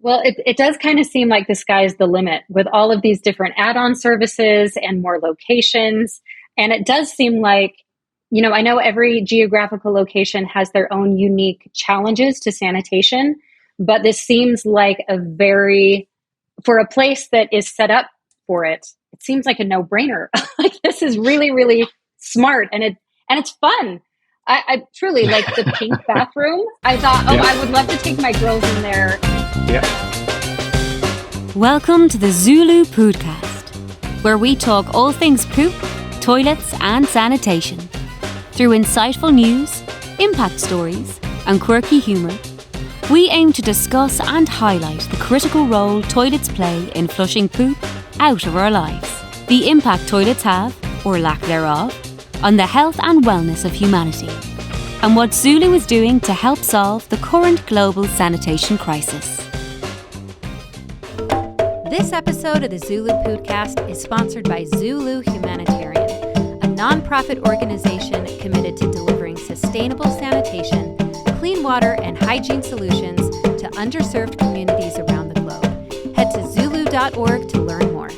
Well, it does kind of seem like the sky's the limit with all of these different add-on services and more locations. And it does seem like, I know every geographical location has their own unique challenges to sanitation, but this seems like for a place that is set up for it, it seems like a no-brainer. Like this is really, really smart and it's fun. I truly like the pink bathroom. I thought, I would love to take my girls in there. Yeah. Welcome to the ZuLoo Poodcast, where we talk all things poop, toilets, and sanitation. Through insightful news, impact stories, and quirky humour, we aim to discuss and highlight the critical role toilets play in flushing poop out of our lives, the impact toilets have, or lack thereof, on the health and wellness of humanity, and what ZuLoo is doing to help solve the current global sanitation crisis. This episode of the ZuLoo Poodcast is sponsored by ZuLoo Humanitarian, a non-profit organization committed to delivering sustainable sanitation, clean water, and hygiene solutions to underserved communities around the globe. Head to ZuLoo.org to learn more.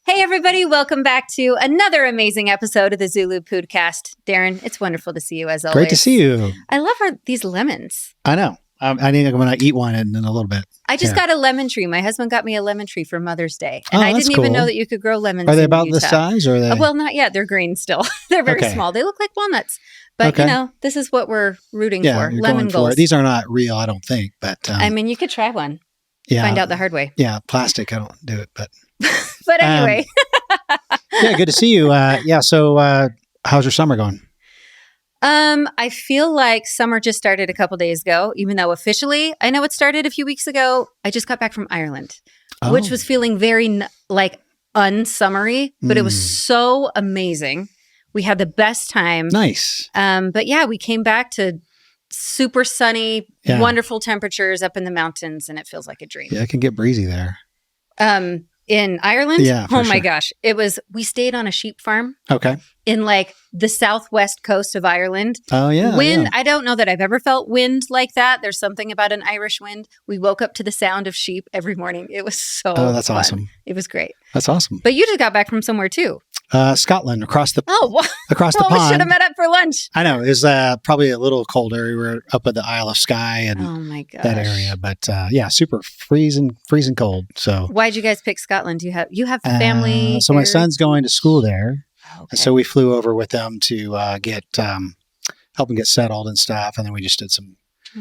Hey everybody, welcome back to another amazing episode of the ZuLoo Poodcast. Darren, it's wonderful to see you as always. Great to see you. I love these lemons. I know. I think I'm going to eat one in a little bit. I just got a lemon tree. My husband got me a lemon tree for Mother's Day. And I didn't even know that you could grow lemons in Utah. Are they about this size? Or are they? Well, not yet. They're green still. They're very small. They look like walnuts. But, this is what we're rooting for. Lemon goals. These are not real, I don't think. But I mean, you could try one. Yeah. Find out the hard way. Yeah, plastic. I don't do it. But but anyway. Yeah, good to see you. So how's your summer going? I feel like summer just started a couple days ago, even though officially I know it started a few weeks ago. I just got back from Ireland, which was feeling very unsummery, but it was so amazing. We had the best time. Nice. But yeah, we came back to super sunny, wonderful temperatures up in the mountains, and it feels like a dream. Yeah, it can get breezy there. In Ireland? Yeah. Oh my gosh. We stayed on a sheep farm. Okay. In the southwest coast of Ireland. Oh yeah. Wind. Yeah. I don't know that I've ever felt wind like that. There's something about an Irish wind. We woke up to the sound of sheep every morning. It was so that's fun. awesome. It was great. That's awesome. But you just got back from somewhere too. Scotland, across the pond. We should have met up for lunch. I know. It was probably a little colder. We were up at the Isle of Skye and that area. But super freezing cold. So why'd you guys pick Scotland? You have family? So my son's going to school there. Okay. So we flew over with them to help him get settled and stuff. And then we just did some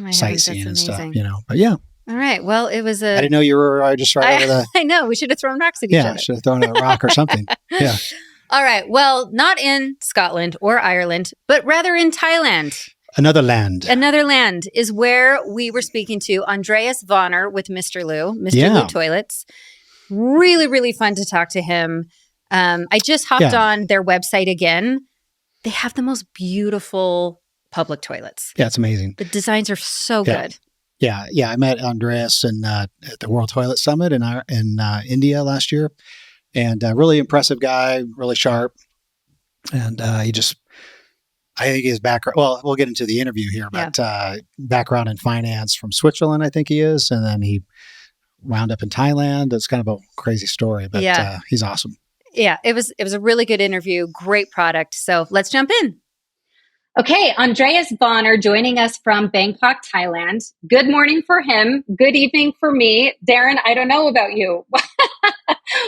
sightseeing and stuff, But yeah. All right. Well, it was I didn't know you were just right over the... I know. We should have thrown rocks at each other. Yeah, should have thrown a rock or something. Yeah. All right. Well, not in Scotland or Ireland, but rather in Thailand. Another land is where we were speaking to Andreas Wanner with Mister Loo, Loo Toilets. Really, really fun to talk to him. I just hopped on their website again. They have the most beautiful public toilets. Yeah, it's amazing. The designs are so good. Yeah. I met Andreas at the World Toilet Summit in India last year. And really impressive guy, really sharp. And I think his background, well, we'll get into the interview here, but background in finance from Switzerland, I think he is. And then he wound up in Thailand. It's kind of a crazy story, but he's awesome. Yeah, it was a really good interview, great product. So let's jump in. Okay, Andreas Wanner joining us from Bangkok, Thailand. Good morning for him. Good evening for me. Darren, I don't know about you.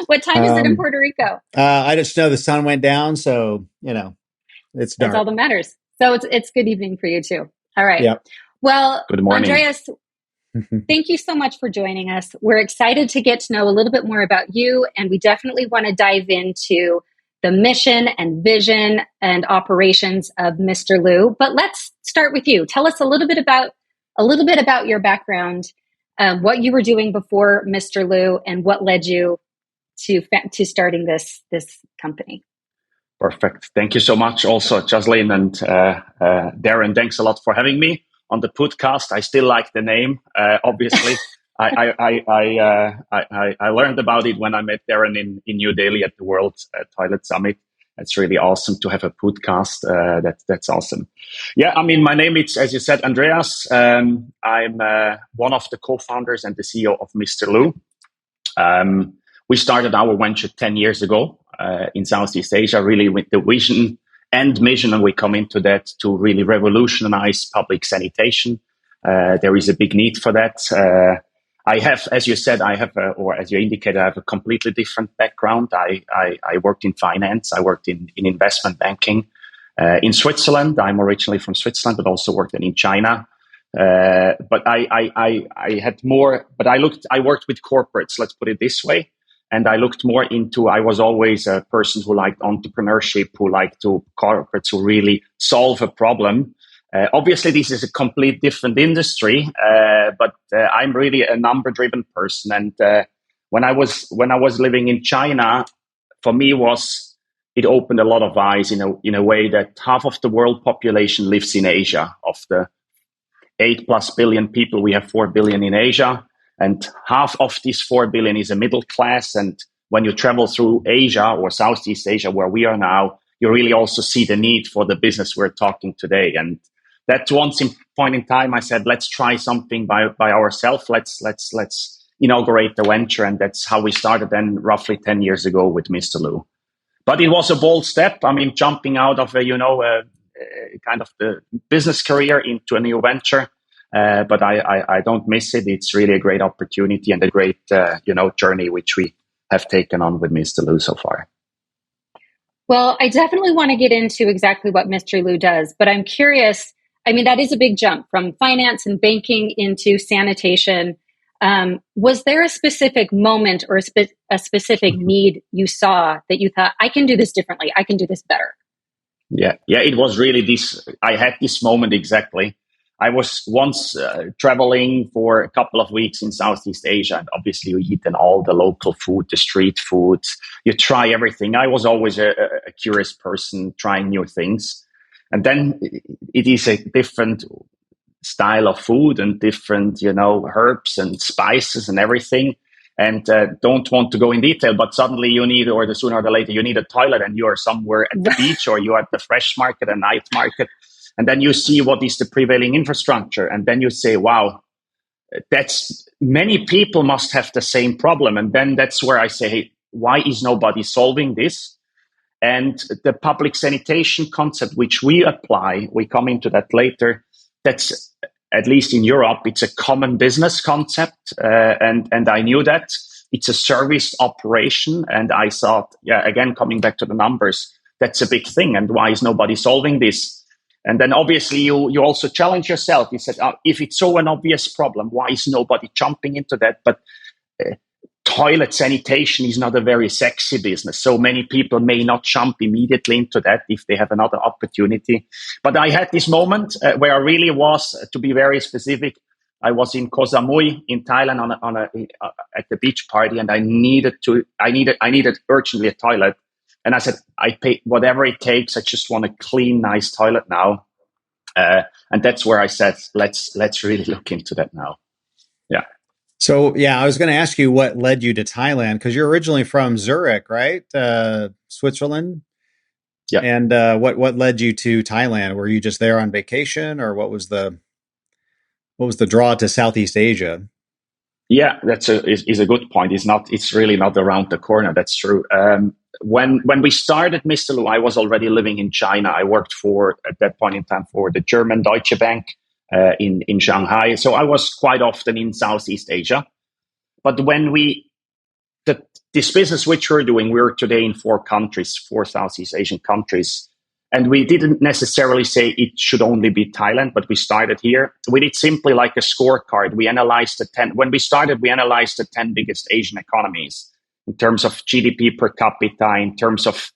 What time is it in Puerto Rico? I just know the sun went down, so, it's dark. That's all that matters. So it's good evening for you too. All right. Yep. Well, good morning. Andreas, thank you so much for joining us. We're excited to get to know a little bit more about you, and we definitely want to dive into the mission and vision and operations of Mister Loo. But let's start with you. Tell us a little bit about your background, what you were doing before Mister Loo, and what led you to starting this company. Perfect. Thank you so much, also Jocelyn and Darren. Thanks a lot for having me on the podcast. I still like the name, obviously. I learned about it when I met Darren in New Delhi at the World Toilet Summit. That's really awesome to have a podcast. That's awesome. Yeah, I mean, my name is, as you said, Andreas. I'm one of the co-founders and the CEO of Mister Loo. We started our venture 10 years ago in Southeast Asia, really with the vision and mission, and we come into that to really revolutionize public sanitation. There is a big need for that. I have, as you said, or as you indicated, I have a completely different background. I worked in finance. I worked in investment banking in Switzerland. I'm originally from Switzerland, but also worked in China. But I had more. But I worked with corporates. Let's put it this way. And I looked more into. I was always a person who liked entrepreneurship, who liked to corporates who really solve a problem. Obviously, this is a complete different industry, but I'm really a number-driven person. And when I was living in China, for me it opened a lot of eyes in a way that half of the world population lives in Asia. Of the 8+ billion people, we have 4 billion in Asia, and half of these 4 billion is a middle class. And when you travel through Asia or Southeast Asia, where we are now, you really also see the need for the business we're talking today. And that point in time, I said, let's try something by ourselves. Let's inaugurate the venture. And that's how we started then roughly 10 years ago with Mister Loo. But it was a bold step. I mean, jumping out of a kind of the business career into a new venture. But I don't miss it. It's really a great opportunity and a great, journey, which we have taken on with Mister Loo so far. Well, I definitely want to get into exactly what Mister Loo does, but I'm curious. I mean, that is a big jump from finance and banking into sanitation. Was there a specific moment or a specific need you saw that you thought, I can do this differently, I can do this better? Yeah, it was really this. I had this moment exactly. I was once traveling for a couple of weeks in Southeast Asia, and obviously you eat then all the local food, the street food. You try everything. I was always a curious person, trying new things. And then it is a different style of food and different, herbs and spices and everything. And don't want to go in detail, but suddenly you need, or the sooner or the later, you need a toilet, and you are somewhere at the beach, or you're at the fresh market, a night market. And then you see what is the prevailing infrastructure. And then you say, wow, many people must have the same problem. And then that's where I say, hey, why is nobody solving this? And the public sanitation concept, which we apply, we come into that later. That's, at least in Europe, it's a common business concept. And I knew that it's a service operation. And I thought, again, coming back to the numbers, that's a big thing. And why is nobody solving this? And then obviously you also challenge yourself. You said, if it's so an obvious problem, why is nobody jumping into that? But toilet sanitation is not a very sexy business. So many people may not jump immediately into that if they have another opportunity. But I had this moment where I really was, to be very specific, I was in Koh Samui in Thailand at the beach party, and I needed urgently a toilet. And I said, I pay whatever it takes. I just want a clean, nice toilet now. And that's where I said, let's really look into that now. Yeah. So, I was going to ask you what led you to Thailand, because you're originally from Zurich, right? Switzerland. Yeah. And what led you to Thailand? Were you just there on vacation, or what was the draw to Southeast Asia? Yeah, that's a good point. It's really not around the corner. That's true. When we started Mister Loo, I was already living in China. I worked at that point in time for the German Deutsche Bank in Shanghai. So I was quite often in Southeast Asia. But when this business which we're doing, we're today in 4 Southeast Asian countries. And we didn't necessarily say it should only be Thailand, but we started here. We did simply like a scorecard. We analyzed when we started, we analyzed the 10 biggest Asian economies in terms of GDP per capita, in terms of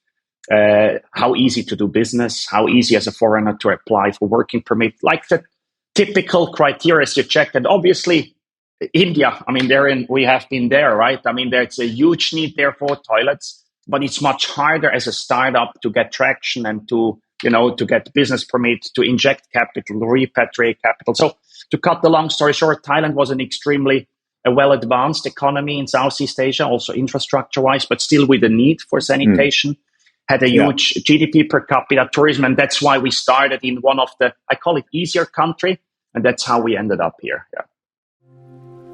how easy to do business, how easy as a foreigner to apply for working permit, like the typical criteria you check. And obviously, India, I mean, we have been there, right? I mean, there's a huge need there for toilets, but it's much harder as a startup to get traction and to get business permits, to inject capital, to repatriate capital. So to cut the long story short, Thailand was an extremely well-advanced economy in Southeast Asia, also infrastructure-wise, but still with a need for sanitation. had a huge GDP per capita tourism. And that's why we started in one of the, I call it easier country. And that's how we ended up here. Yeah.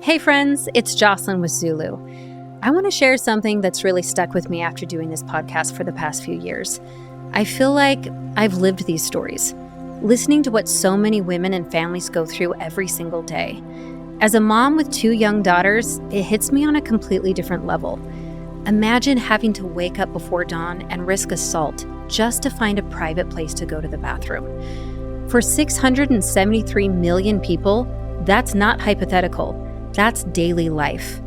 Hey friends, it's Jocelyn with ZuLoo. I want to share something that's really stuck with me after doing this podcast for the past few years. I feel like I've lived these stories, listening to what so many women and families go through every single day. As a mom with 2 young daughters, it hits me on a completely different level. Imagine having to wake up before dawn and risk assault just to find a private place to go to the bathroom. For 673 million people, that's not hypothetical. That's daily life.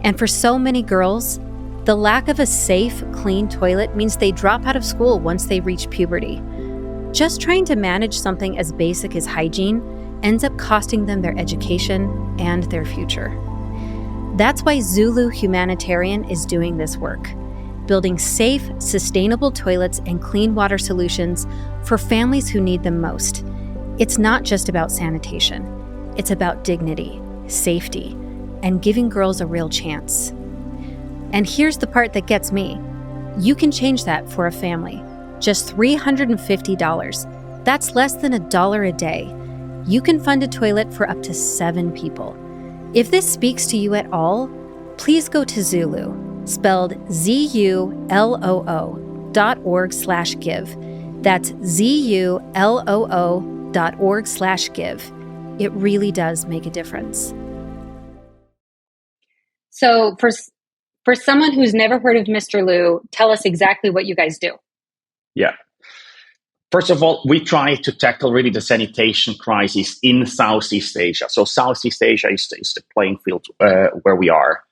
And for so many girls, the lack of a safe, clean toilet means they drop out of school once they reach puberty. Just trying to manage something as basic as hygiene ends up costing them their education and their future. That's why ZuLoo Humanitarian is doing this work, building safe, sustainable toilets and clean water solutions for families who need them most. It's not just about sanitation. It's about dignity, safety, and giving girls a real chance. And here's the part that gets me. You can change that for a family. Just $350. That's less than $1 a day. You can fund a toilet for up to 7 people. If this speaks to you at all, please go to ZuLoo, spelled ZULOO.org/give. That's ZULOO.org/give. It really does make a difference. So for someone who's never heard of Mister Loo, tell us exactly what you guys do. Yeah. First of all, we try to tackle really the sanitation crisis in Southeast Asia. So Southeast Asia is the playing field where we are.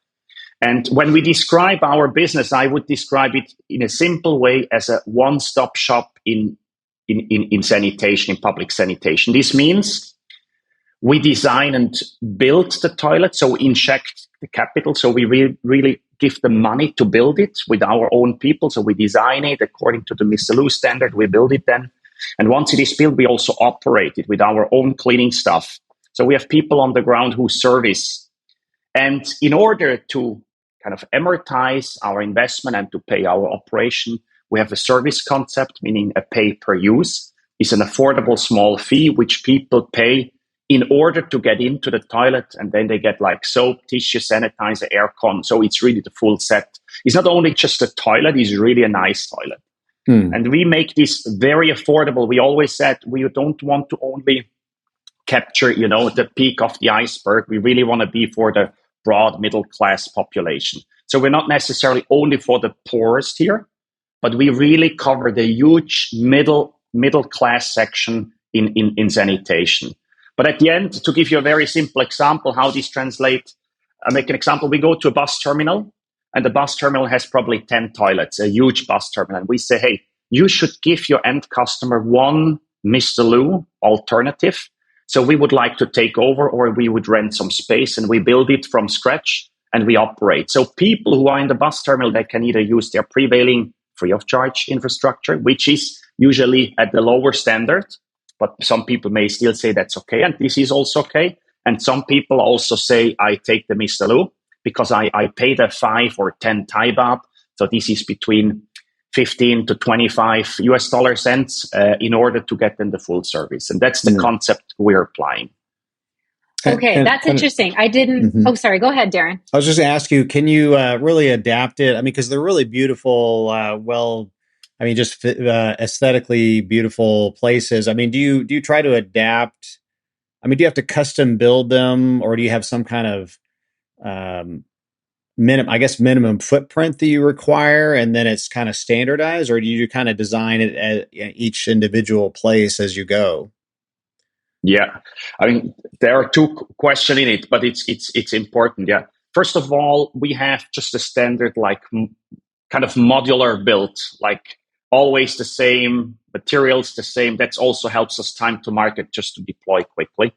And when we describe our business, I would describe it in a simple way as a one-stop shop in sanitation, in public sanitation. This means we design and build the toilet, so we inject the capital. So we really give the money to build it with our own people. So we design it according to the Mister Loo standard. We build it then. And once it is built, we also operate it with our own cleaning staff. So we have people on the ground who service. And in order to kind of amortize our investment and to pay our operation, we have a service concept, meaning a pay per use. It's an affordable small fee which people pay in order to get into the toilet, and then they get like soap, tissue, sanitizer, aircon. So it's really the full set. It's not only just a toilet, it's really a nice toilet. And we make this very affordable. We always said we don't want to only capture, the peak of the iceberg. We really want to be for the broad middle class population. So we're not necessarily only for the poorest here, but we really cover the huge middle class section in sanitation. But at the end, to give you a very simple example, how this translates, I make an example. We go to a bus terminal, and the bus terminal has probably 10 toilets, a huge bus terminal. And we say, hey, you should give your end customer one Mister Loo alternative. So we would like to take over, or we would rent some space, and we build it from scratch and we operate. So people who are in the bus terminal, they can either use their prevailing free of charge infrastructure, which is usually at the lower standard. But some people may still say that's okay, and this is also okay. And some people also say, I take the Mister Loo because I pay the 5 or 10 Thai baht. So this is between 15 to 25 US dollar cents in order to get them the full service. And that's the concept we're applying. Okay, that's interesting. I didn't. Oh, sorry. Go ahead, Darren. I was just going to ask you, can you really adapt it? I mean, because they're really beautiful, just aesthetically beautiful places. I mean, do you try to adapt? I mean, do you have to custom build them, or do you have some kind of minimum footprint that you require, and then it's kind of standardized, or do you kind of design it at each individual place as you go? Yeah, I mean, there are 2 questions in it, but it's important. Yeah, first of all, we have just a standard like kind of modular build, like always the same materials, the same. That also helps us time to market just to deploy quickly.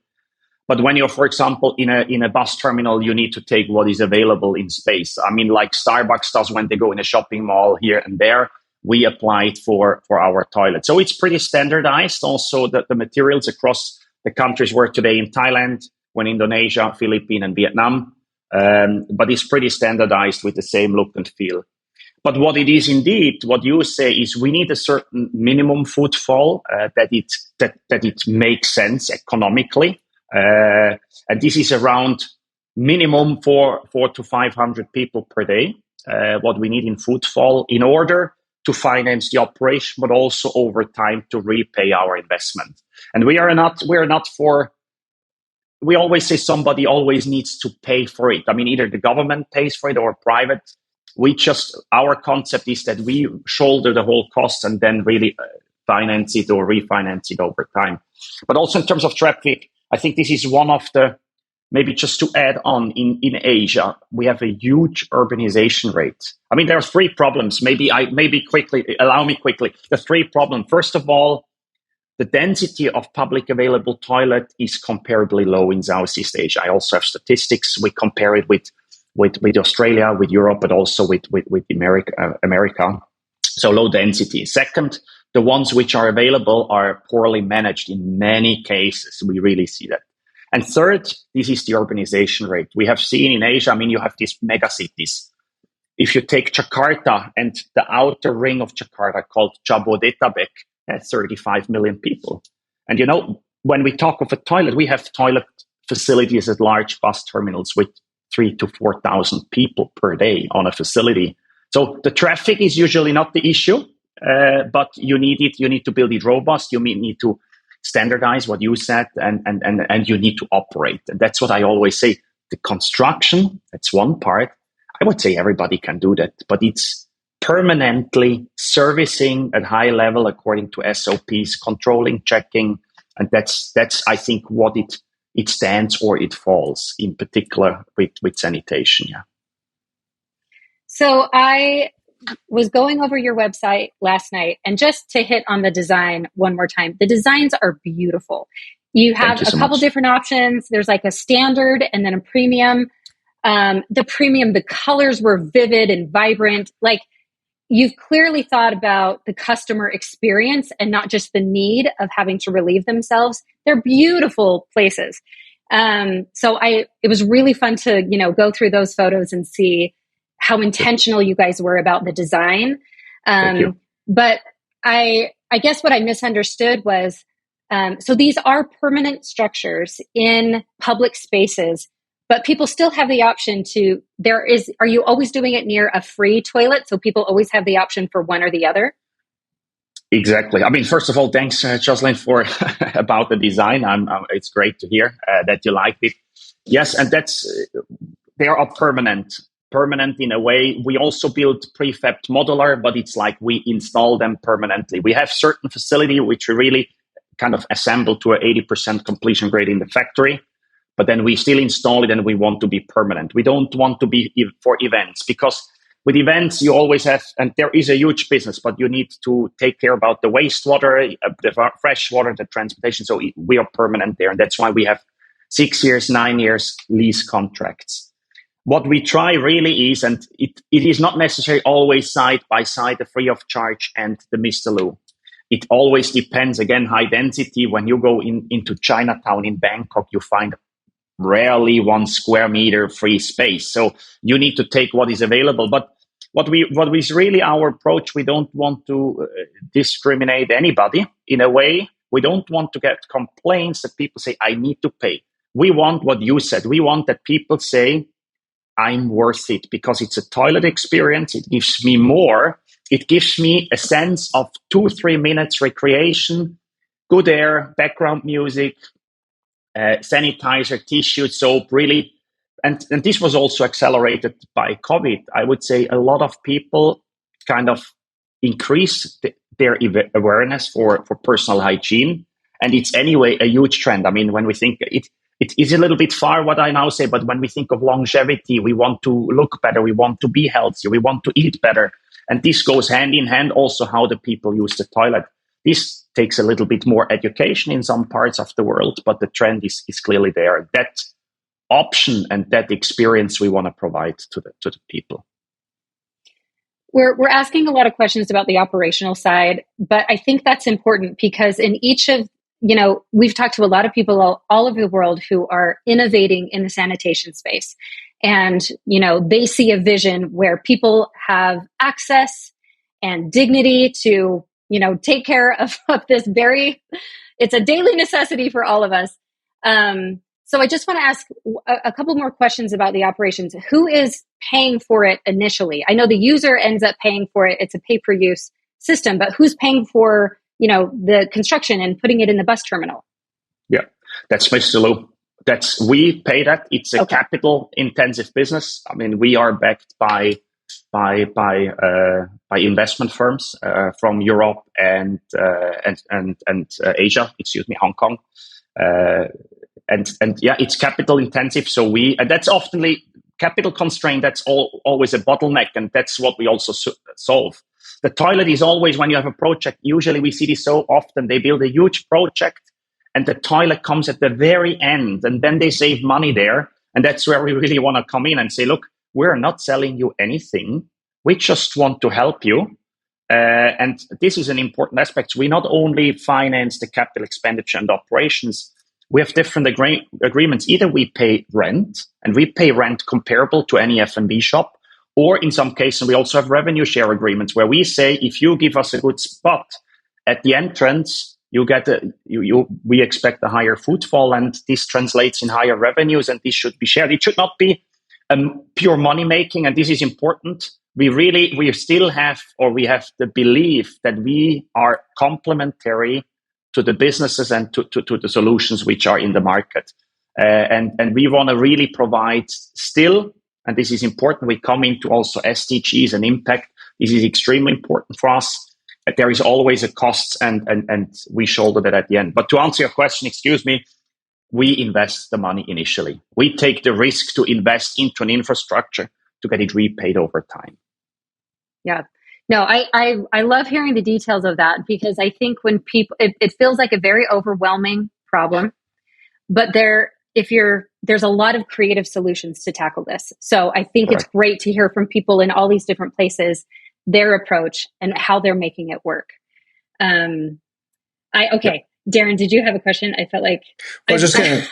But when you're, for example, in a bus terminal, you need to take what is available in space. I mean, like Starbucks does when they go in a shopping mall here and there, we apply it for our toilet. So it's pretty standardized. Also, the materials across the countries we're today in Thailand, when Indonesia, Philippines, and Vietnam. But it's pretty standardized with the same look and feel. But what it is indeed, what you say is we need a certain minimum footfall that it makes sense economically, and this is around minimum 400 to 500 people per day. What we need in footfall in order to finance the operation, but also over time to repay our investment. And we are not for. We always say somebody always needs to pay for it. I mean, either the government pays for it or private. Our concept is that we shoulder the whole cost and then really finance it or refinance it over time. But also in terms of traffic, I think this is one of the, maybe just to add on, in Asia, we have a huge urbanization rate. I mean, there are three problems. Allow me quickly. The three problems. First of all, the density of public available toilet is comparably low in Southeast Asia. I also have statistics. We compare it with Australia, with Europe, but also with America. So low density. Second, the ones which are available are poorly managed in many cases. We really see that. And third, this is the urbanization rate. We have seen in Asia, I mean, you have these mega cities. If you take Jakarta and the outer ring of Jakarta called Jabodetabek, 35 million people. And, when we talk of a toilet, we have toilet facilities at large bus terminals with 3,000 to 4,000 people per day on a facility. So the traffic is usually not the issue, but you need it. You need to build it robust. You need to standardize what you said, and you need to operate. And that's what I always say. The construction, that's one part. I would say everybody can do that, but it's permanently servicing at high level according to SOPs, controlling, checking, and that's I think what it stands or it falls, in particular with sanitation. Yeah. So I was going over your website last night, and just to hit on the design one more time, the designs are beautiful. You have a couple different options. There's like a standard and then a premium. The premium, the colors were vivid and vibrant. Like, you've clearly thought about the customer experience and not just the need of having to relieve themselves. They're beautiful places. So it was really fun to, go through those photos and see how intentional you guys were about the design. Thank you. But I guess what I misunderstood was, so these are permanent structures in public spaces, but people still have the option are you always doing it near a free toilet? So people always have the option for one or the other? Exactly. I mean, first of all, thanks, Jocelyn, for about the design. It's great to hear that you liked it. Yes, and they are permanent in a way. We also build prefab modular, but it's like we install them permanently. We have certain facility which we really kind of assemble to an 80% completion grade in the factory. But then we still install it and we want to be permanent. We don't want to be for events, because with events you always have, and there is a huge business, but you need to take care about the wastewater, the fresh water, the transportation. So we are permanent there. And that's why we have 6 years, 9 years lease contracts. What we try really is, and it is not necessarily always side by side, the free of charge and the Mister Loo. It always depends. Again, high density. When you go into Chinatown in Bangkok, you find rarely 1 square meter free space. So you need to take what is available. But what is really our approach, we don't want to discriminate anybody in a way. We don't want to get complaints that people say, I need to pay. We want what you said. We want that people say, I'm worth it, because it's a toilet experience. It gives me more. It gives me a sense of 2-3 minutes recreation, good air, background music, sanitizer, tissue, soap, really. And this was also accelerated by COVID. I would say a lot of people kind of increased their awareness for personal hygiene. And it's anyway a huge trend. I mean, when we think it is a little bit far what I now say, but when we think of longevity, we want to look better, we want to be healthy, we want to eat better. And this goes hand in hand also how the people use the toilet. This takes a little bit more education in some parts of the world, but the trend is clearly there. That option and that experience we want to provide to the people. We're asking a lot of questions about the operational side, but I think that's important because in each of we've talked to a lot of people all over the world who are innovating in the sanitation space. And, they see a vision where people have access and dignity to, take care of this it's a daily necessity for all of us. So I just want to ask a couple more questions about the operations. Who is paying for it initially? I know the user ends up paying for it. It's a pay-per-use system, but who's paying for, the construction and putting it in the bus terminal? Yeah, that's Mister Loo. We pay that. It's a capital intensive business. I mean, we are backed by investment firms from Europe and Asia. Hong Kong. And yeah, it's capital intensive. So and that's often capital constraint. That's always a bottleneck, and that's what we also solve. The toilet is always, when you have a project, usually we see this so often, they build a huge project and the toilet comes at the very end, and then they save money there. And that's where we really want to come in and say, look, we're not selling you anything. We just want to help you. And this is an important aspect. We not only finance the capital expenditure and operations, we have different agreements. Either we pay rent, and we pay rent comparable to any F&B shop, or in some cases, we also have revenue share agreements where we say, if you give us a good spot at the entrance, you get we expect a higher footfall, and this translates in higher revenues, and this should be shared. It should not be pure money making, and this is important. We still have, or we have the belief that we are complementary to the businesses and to the solutions which are in the market. And we want to really provide still, and this is important, we come into also SDGs and impact. This is extremely important for us. There is always a cost, and we shoulder that at the end. But to answer your question, we invest the money initially. We take the risk to invest into an infrastructure to get it repaid over time. Yeah. No, I love hearing the details of that, because I think when people, it feels like a very overwhelming problem, but there's a lot of creative solutions to tackle this. So I think It's great to hear from people in all these different places, their approach and how they're making it work. Darren, did you have a question? I felt like I was going to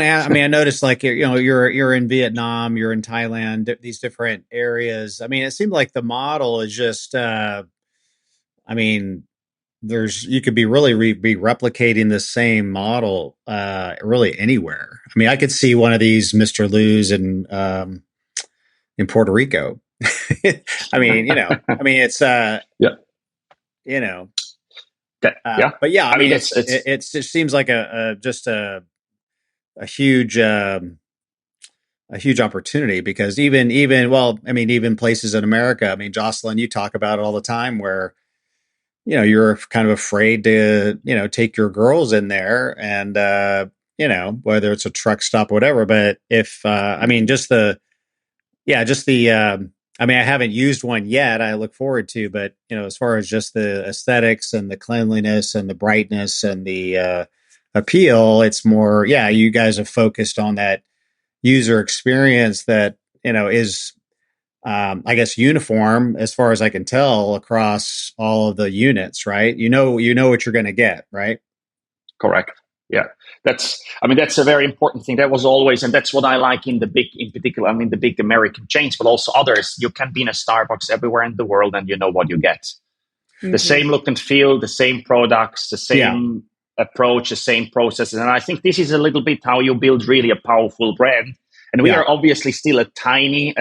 ask. I mean, I noticed you're in Vietnam, you're in Thailand, these different areas. I mean, it seemed like the model is just. You could be really be replicating the same model really anywhere. I mean, I could see one of these Mister Loos in Puerto Rico. I mean, it's but yeah, I mean, it just seems like a huge opportunity, because even places in America. I mean, Jocelyn, you talk about it all the time where, you're kind of afraid to, take your girls in there, and, whether it's a truck stop or whatever. But if, I haven't used one yet. I look forward to, but as far as just the aesthetics and the cleanliness and the brightness and the appeal, it's more, you guys have focused on that user experience that, is, I guess, uniform as far as I can tell across all of the units, right? You know what you're going to get, right? Correct. Yeah, that's a very important thing. That was always, and that's what I like in particular, the big American chains, but also others. You can be in a Starbucks everywhere in the world and you know what you get. Mm-hmm. The same look and feel, the same products, the same approach, the same processes. And I think this is a little bit how you build really a powerful brand. And we are obviously still a tiny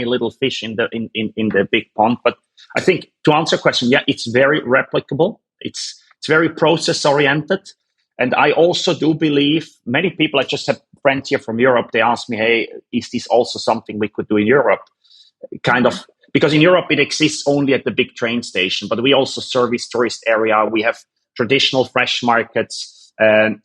little fish in the big pond. But I think, to answer your question, it's very replicable. It's very process oriented. And I also do believe many people, I just have friends here from Europe, they ask me, hey, is this also something we could do in Europe? Kind of, because in Europe it exists only at the big train station, but we also service tourist area. We have traditional fresh markets,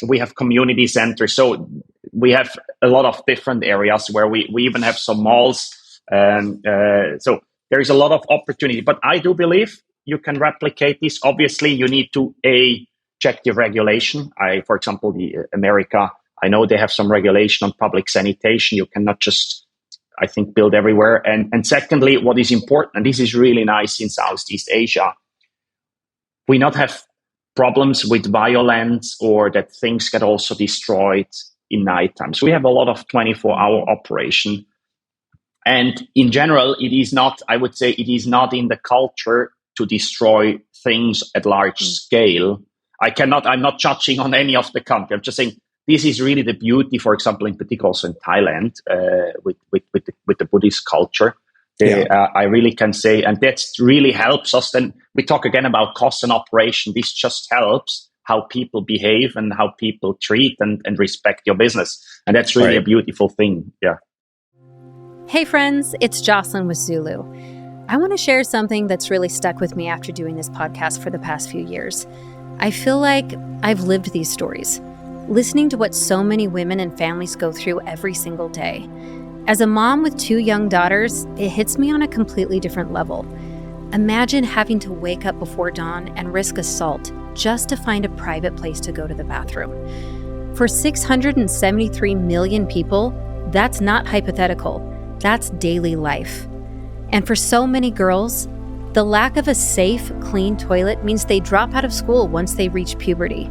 we have community centers. So we have a lot of different areas where we even have some malls. So there is a lot of opportunity, but I do believe you can replicate this. Obviously, you need to check the regulation. For example, America, I know they have some regulation on public sanitation. You cannot just, I think, build everywhere. And secondly, what is important, and this is really nice in Southeast Asia, we not have problems with violence or that things get also destroyed in nighttime. So we have a lot of 24-hour operation. And in general, it is not, I would say, it is not in the culture to destroy things at large scale. I'm not judging on any of the country. I'm just saying this is really the beauty, for example, in particular also in Thailand, with the Buddhist culture. I really can say, and that really helps us. Then we talk again about cost and operation. This just helps how people behave and how people treat and respect your business. And that's really a beautiful thing. Yeah. Hey friends, it's Jocelyn with ZuLoo. I want to share something that's really stuck with me after doing this podcast for the past few years. I feel like I've lived these stories, listening to what so many women and families go through every single day. As a mom with 2 young daughters, it hits me on a completely different level. Imagine having to wake up before dawn and risk assault just to find a private place to go to the bathroom. For 673 million people, that's not hypothetical. That's daily life. And for so many girls, the lack of a safe, clean toilet means they drop out of school once they reach puberty.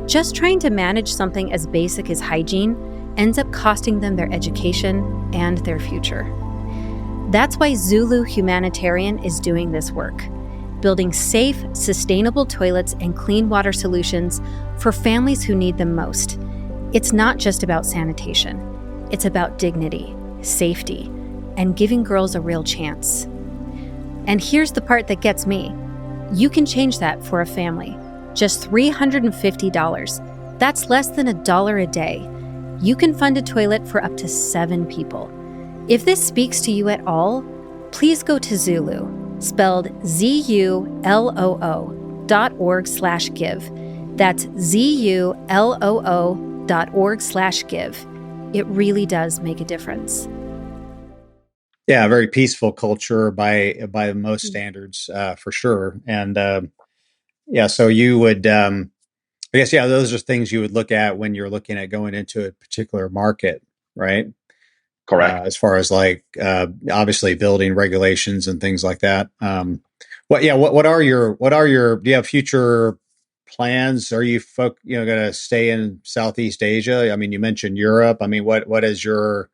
Just trying to manage something as basic as hygiene ends up costing them their education and their future. That's why ZuLoo Humanitarian is doing this work, building safe, sustainable toilets and clean water solutions for families who need them most. It's not just about sanitation. It's about dignity, safety, and giving girls a real chance. And here's the part that gets me. You can change that for a family. Just $350. That's less than $1 a day. You can fund a toilet for up to 7 people. If this speaks to you at all, please go to ZuLoo, spelled ZULOO.org/give. That's ZULOO.org/give. It really does make a difference. Yeah, a very peaceful culture by most standards, for sure. And so you would, I guess, those are things you would look at when you're looking at going into a particular market, right? Correct. As far as like obviously building regulations and things like that. What are your do you have future plans? Are you going to stay in Southeast Asia? I mean, you mentioned Europe. I mean, what is your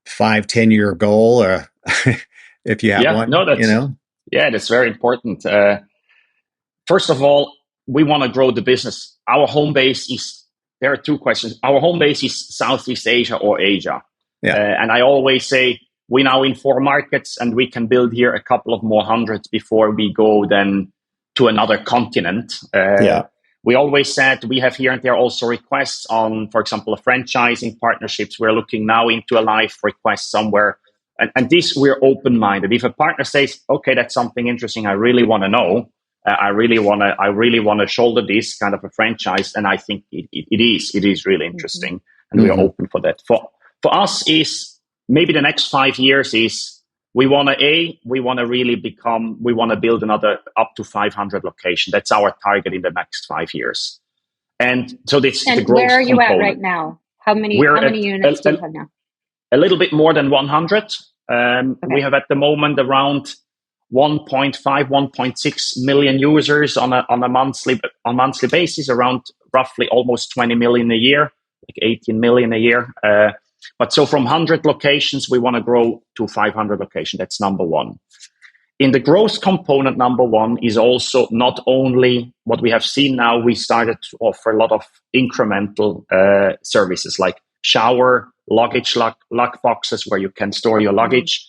5-10 year goal, or if you have one? No, that's very important. First of all, we want to grow the business. Our home base is, there are 2 questions. Our home base is Southeast Asia or Asia. And I always say we're now in 4 markets and we can build here a couple of more hundreds before we go then to another continent. We always said we have here and there also requests on, for example, franchising partnerships. We're looking now into a live request somewhere. And this, we're open-minded. If a partner says, okay, that's something interesting, I really want to know, I really want to shoulder this kind of a franchise, and I think it is really interesting, and we are open for that. For us, is maybe the next 5 years is we want to build another up to 500 locations. That's our target in the next 5 years. And so this is the growth. Where are you component. at right now? How many units do you have now? A little bit more than 100. We have at the moment around 1.6 million users on a monthly basis, around roughly almost 20 million a year, like 18 million a year. But so from 100 locations, we want to grow to 500 locations. That's number one. In the growth component, number one is also not only what we have seen now, we started to offer a lot of incremental services like shower, luggage lock boxes where you can store your luggage.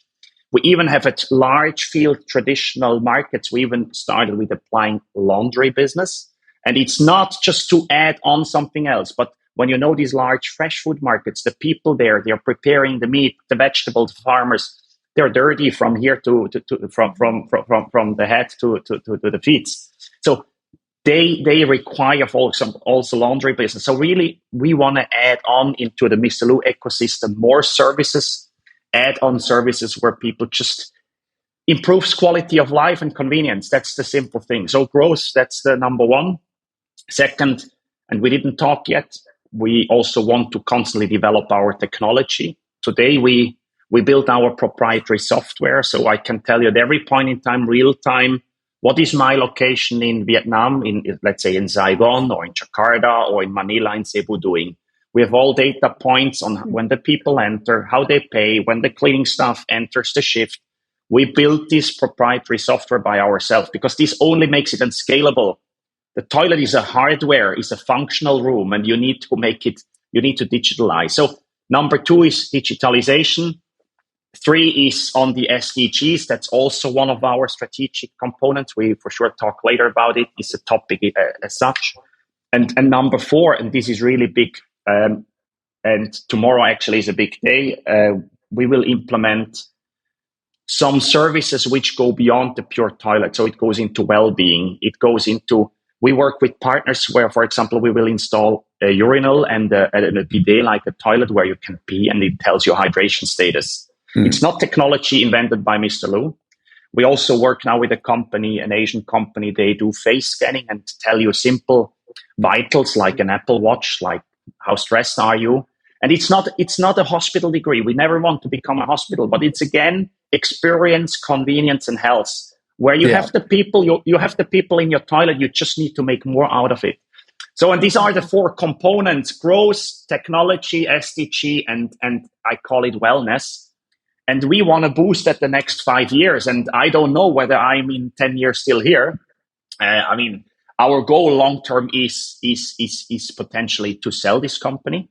We even have at large field traditional markets. We even started with applying laundry business. And it's not just to add on something else, but when you know these large fresh food markets, the people there, they're preparing the meat, the vegetables, the farmers, they're dirty from here from the head to the feet. So they require also laundry business. So really, we want to add on into the Mister Loo ecosystem more services, add-on services where people just improves quality of life and convenience. That's the simple thing. So growth, that's the number one. Second, and we didn't talk yet, we also want to constantly develop our technology. Today, we built our proprietary software. So I can tell you at every point in time, real time, what is my location in Vietnam, let's say in Saigon or in Jakarta or in Manila in Cebu doing? We have all data points on when the people enter, how they pay, when the cleaning staff enters the shift. We built this proprietary software by ourselves because this only makes it unscalable. The toilet is a hardware, is a functional room, and you need to make it, you need to digitalize. So number 2 is digitalization. 3 is on the SDGs. That's also one of our strategic components. We for sure talk later about it. It's a topic as such. And number 4, and this is really big, and tomorrow actually is a big day, we will implement some services which go beyond the pure toilet. So it goes into well-being. It goes into, we work with partners where, for example, we will install a urinal and a bidet, like a toilet where you can pee and it tells you hydration status. It's not technology invented by Mister Loo. We also work now with a company, an Asian company. They do face scanning and tell you simple vitals like an Apple Watch, like how stressed are you? And it's not a hospital degree. We never want to become a hospital, but it's again experience, convenience, and health. Where you have the people, you have the people in your toilet. You just need to make more out of it. So, and these are the 4 components: growth, technology, SDG, and I call it wellness. And we want to boost that the next 5 years. And I don't know whether I'm in 10 years still here. I mean, our goal long term is potentially to sell this company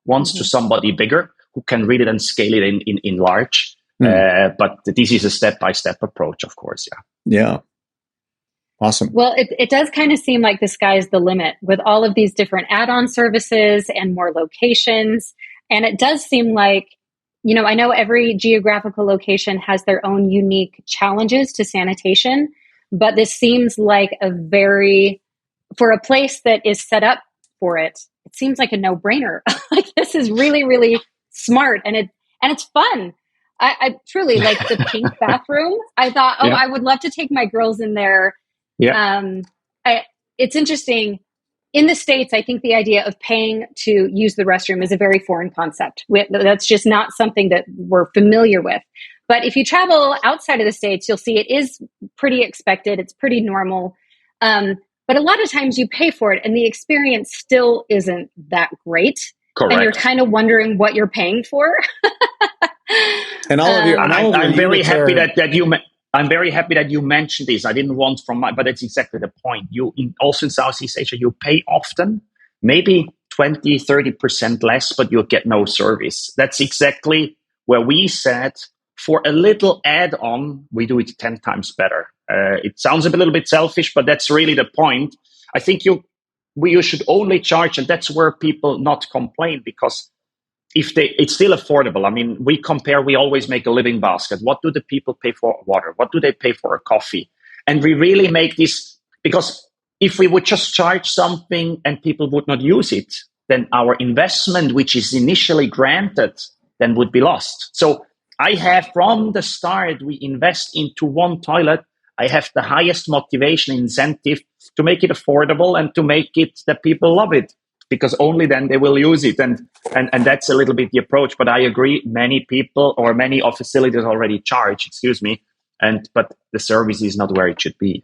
once to somebody bigger who can read it and scale it in large. But this is a step-by-step approach, of course. Yeah. Awesome. Well, it does kind of seem like the sky's the limit with all of these different add-on services and more locations. And it does seem like, you know, I know every geographical location has their own unique challenges to sanitation, but this seems like for a place that is set up for it, it seems like a no-brainer. Like, this is really, really smart, and it's fun. I truly like the pink bathroom. I thought, I would love to take my girls in there. Yeah. It's interesting. In the States, I think the idea of paying to use the restroom is a very foreign concept. That's just not something that we're familiar with. But if you travel outside of the States, you'll see it is pretty expected. It's pretty normal. But a lot of times you pay for it and the experience still isn't that great. Correct. And you're kind of wondering what you're paying for. And all of your, I'm very happy I'm very happy that you mentioned this. I didn't want but that's exactly the point. Also in Southeast Asia, you pay often, maybe 20, 30% less, but you'll get no service. That's exactly where we said, for a little add-on, we do it 10 times better. It sounds a little bit selfish, but that's really the point. I think you should only charge, and that's where people not complain, because it's still affordable. I mean, we always make a living basket. What do the people pay for water? What do they pay for a coffee? And we really make this, because if we would just charge something and people would not use it, then our investment, which is initially granted, then would be lost. So I have, from the start, we invest into one toilet. I have the highest motivation incentive to make it affordable and to make it that people love it, because only then they will use it. And that's a little bit the approach. But I agree, many people or many of facilities already charge, but the service is not where it should be.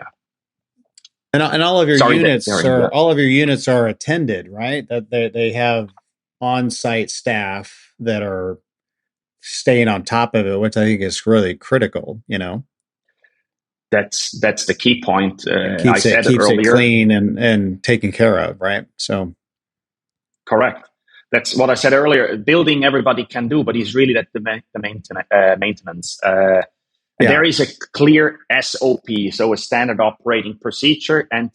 And all of your units are attended, right? That they have on-site staff that are staying on top of it, which I think is really critical, you know. That's the key point. I said it earlier. It clean and taken care of, right? So, correct. That's what I said earlier. Building everybody can do, but it's really the maintenance. There is a clear SOP, so a standard operating procedure, and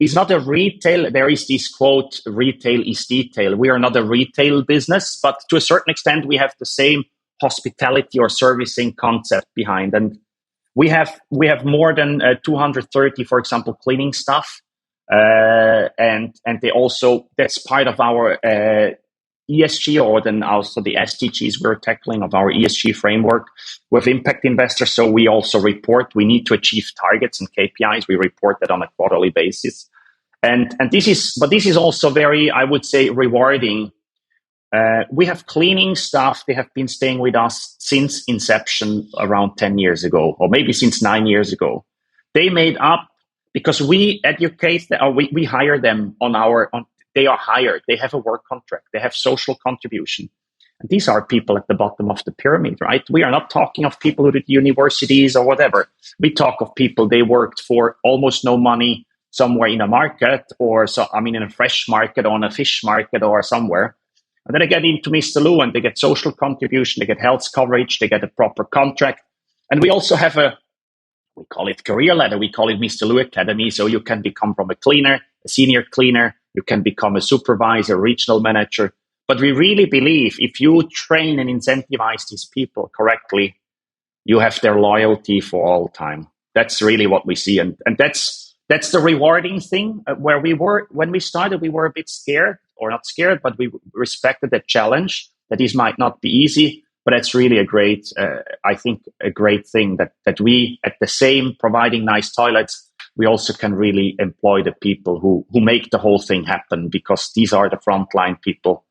it's not a retail. There is this quote: "Retail is detail." We are not a retail business, but to a certain extent, we have the same hospitality or servicing concept behind, and we have more than 230, for example, cleaning staff, and they also, that's part of our ESG, or then also the SDGs we're tackling of our ESG framework with impact investors. So we also report, we need to achieve targets and KPIs. We report that on a quarterly basis. And this is also very, I would say, rewarding. We have cleaning staff. They have been staying with us since inception around 10 years ago, or maybe since 9 years ago. they made up because we educate them, or we hire them they are hired. They have a work contract. They have social contribution. And these are people at the bottom of the pyramid, right? We are not talking of people who did universities or whatever. We talk of people, they worked for almost no money somewhere in a market, in a fresh market or on a fish market or somewhere. And then they get into Mister Loo and they get social contribution, they get health coverage, they get a proper contract. And we also have we call it career ladder. We call it Mister Loo Academy. So you can become from a cleaner, a senior cleaner, you can become a supervisor, regional manager. But we really believe if you train and incentivize these people correctly, you have their loyalty for all time. That's really what we see. And that's the rewarding thing. When we started, we were a bit scared, or not scared, but we respected the challenge that this might not be easy. But it's really a great thing that we, at the same providing nice toilets, we also can really employ the people who make the whole thing happen, because these are the frontline people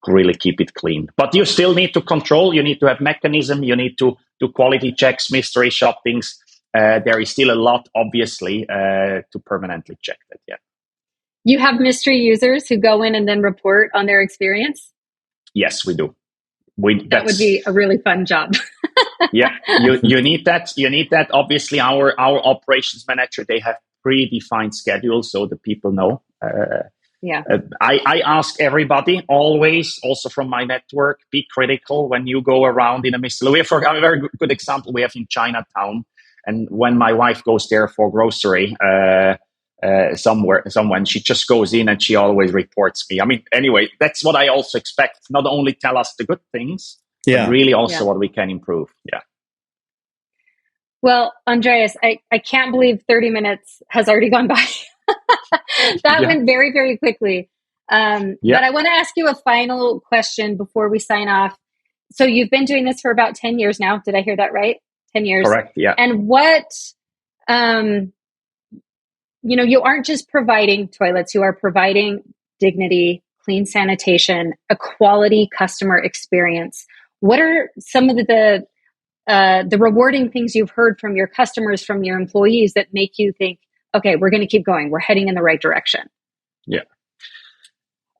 who really keep it clean. But you still need to control, you need to have mechanism, you need to do quality checks, mystery shoppings. There is still a lot, obviously, to permanently check that, yeah. You have mystery users who go in and then report on their experience? Yes, we do. That would be a really fun job. Yeah, you need that. You need that. Obviously, our operations manager, they have predefined schedules, so the people know. I ask everybody always, also from my network, be critical when you go around in a Mister Loo. We have a very good example we have in Chinatown, and when my wife goes there for grocery, someone, she just goes in and she always reports me. I mean, anyway, that's what I also expect. Not only tell us the good things, but really also what we can improve. Yeah. Well, Andreas, I can't believe 30 minutes has already gone by. That went very, very quickly. But I want to ask you a final question before we sign off. So you've been doing this for about 10 years now. Did I hear that right? 10 years. Correct. Yeah. And what, you aren't just providing toilets, you are providing dignity, clean sanitation, a quality customer experience. What are some of the rewarding things you've heard from your customers, from your employees, that make you think, okay, we're going to keep going, we're heading in the right direction? Yeah.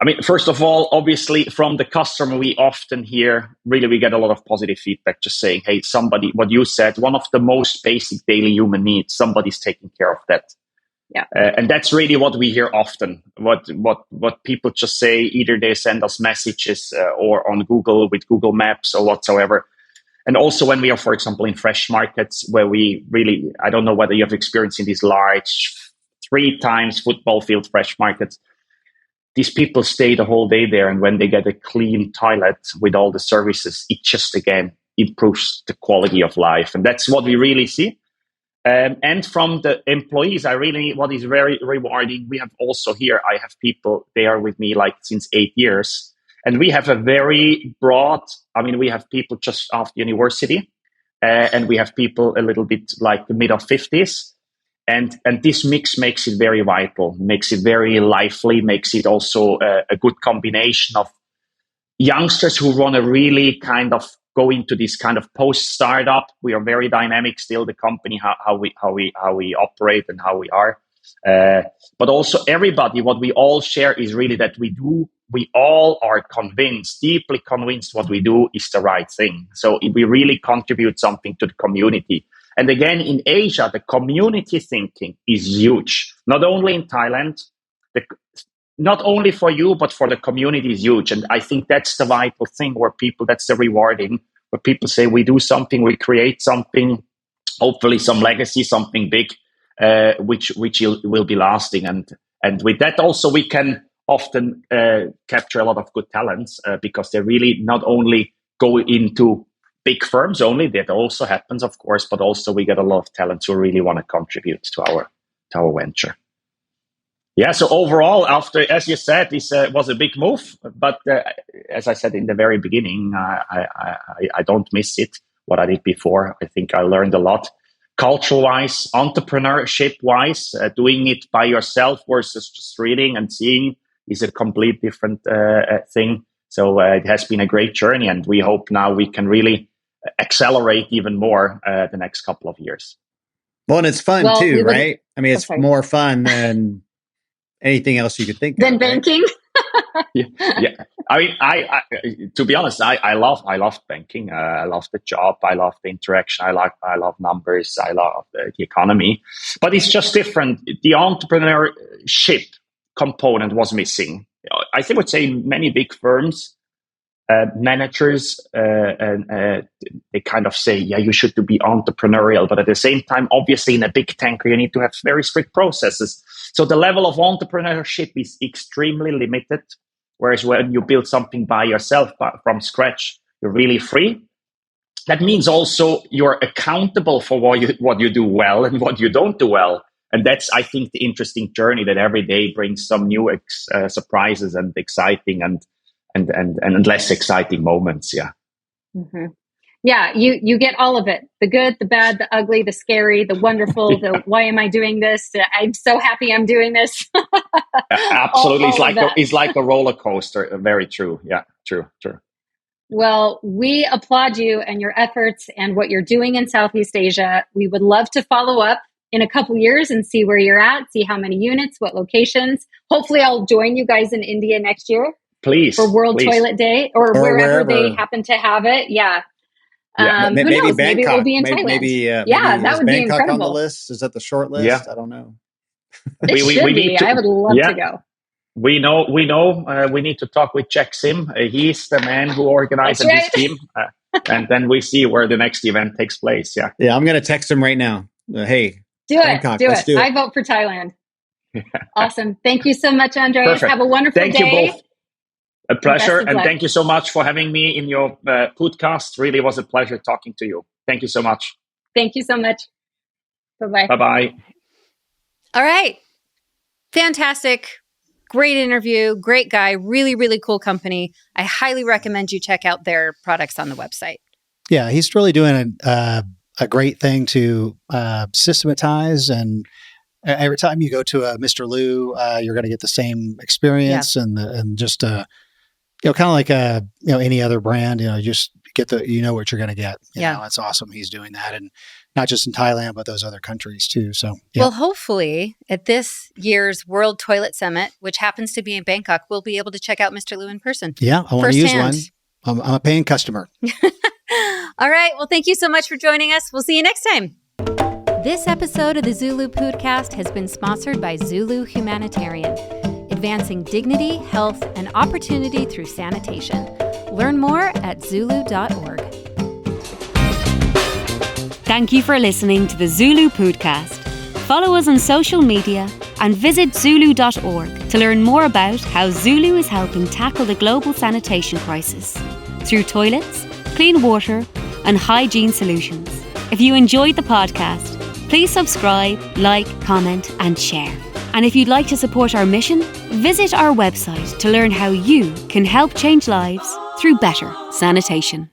I mean, first of all, obviously from the customer, we often hear, really, we get a lot of positive feedback just saying, hey, somebody, what you said, one of the most basic daily human needs, somebody's taking care of that. Yeah. And that's really what we hear often. What people just say, either they send us messages or on Google with Google Maps or whatsoever. And also when we are, for example, in fresh markets where we really, I don't know whether you have experience in these large 3 times football field fresh markets, these people stay the whole day there. And when they get a clean toilet with all the services, it just, again, improves the quality of life. And that's what we really see. And from the employees, what is very rewarding, we have also here, I have people, they are with me like since 8 years. And we have a very broad, we have people just after university, and we have people a little bit like the mid of 50s. And this mix makes it very vital, makes it very lively, makes it also a good combination of youngsters who want to really kind of go into this kind of post-startup. We are very dynamic still, the company, how we operate and how we are. But also everybody, what we all share is really that we all are deeply convinced what we do is the right thing. So we really contribute something to the community. And again, in Asia, the community thinking is huge. Not only in Thailand, not only for you, but for the community is huge. And I think that's the vital thing that's the rewarding, where people say we do something, we create something, hopefully some legacy, something big, which will be lasting. And with that also we can often capture a lot of good talents because they really not only go into big firms only, that also happens, of course, but also we get a lot of talents who really want to contribute to our venture. Yeah, so overall, after, as you said, this was a big move, but as I said in the very beginning, I don't miss it, what I did before. I think I learned a lot. Culture-wise, entrepreneurship-wise, doing it by yourself versus just reading and seeing is a complete different thing. So it has been a great journey, and we hope now we can really accelerate even more the next couple of years. Well, and it's fun too, right? I mean, it's more fun than anything else you could think of. Than right? banking? Yeah. I mean, I to be honest, I love banking. I love the job. I love the interaction. I love numbers. I love the economy. But it's just different. The entrepreneurship component was missing. I think I would say many big firms, managers, they kind of say, yeah, you should be entrepreneurial. But at the same time, obviously, in a big tanker, you need to have very strict processes. So the level of entrepreneurship is extremely limited. Whereas when you build something by yourself from scratch, you're really free. That means also you're accountable for what you do well and what you don't do well. And that's, I think, the interesting journey that every day brings some new surprises and exciting and less exciting moments. Yeah. Mm-hmm. Yeah, you get all of it. The good, the bad, the ugly, the scary, the wonderful, the why am I doing this? I'm so happy I'm doing this. Absolutely. It's like a roller coaster. Very true. Yeah, true. Well, we applaud you and your efforts and what you're doing in Southeast Asia. We would love to follow up in a couple years and see where you're at, see how many units, what locations. Hopefully I'll join you guys in India next year. Please. For World Toilet Day or wherever they happen to have it. Yeah. Maybe who knows? Bangkok. Maybe we'll be in Thailand. Maybe that would Bangkok be incredible. On the list? Is that the short list? Yeah. I don't know. It should be. I would love to go. We know. We need to talk with Jack Sim. He's the man who organizes this team, and then we see where the next event takes place. Yeah. Yeah, I'm going to text him right now. Hey, do Bangkok, do it. I vote for Thailand. Awesome. Thank you so much, Andreas. Perfect. Have a wonderful day. Thank you both. A pleasure, and thank you so much for having me in your podcast. Really was a pleasure talking to you. Thank you so much. Thank you so much. Bye-bye. Bye-bye. All right. Fantastic. Great interview. Great guy. Really, really cool company. I highly recommend you check out their products on the website. Yeah, he's really doing a great thing to systematize, and every time you go to a Mister Loo, you're going to get the same experience and just kind of like any other brand. Just get what you're going to get. You know, it's awesome. He's doing that, and not just in Thailand, but those other countries too. So, well, hopefully at this year's World Toilet Summit, which happens to be in Bangkok, we'll be able to check out Mister Loo in person. Yeah, I want to use one. I'm a paying customer. All right. Well, thank you so much for joining us. We'll see you next time. This episode of the ZuLoo Poodcast has been sponsored by ZuLoo Humanitarian, advancing dignity, health, and opportunity through sanitation. Learn more at ZuLoo.org. Thank you for listening to the ZuLoo Poodcast. Follow us on social media and visit ZuLoo.org to learn more about how ZuLoo is helping tackle the global sanitation crisis through toilets, clean water, and hygiene solutions. If you enjoyed the podcast, please subscribe, like, comment, and share. And if you'd like to support our mission, visit our website to learn how you can help change lives through better sanitation.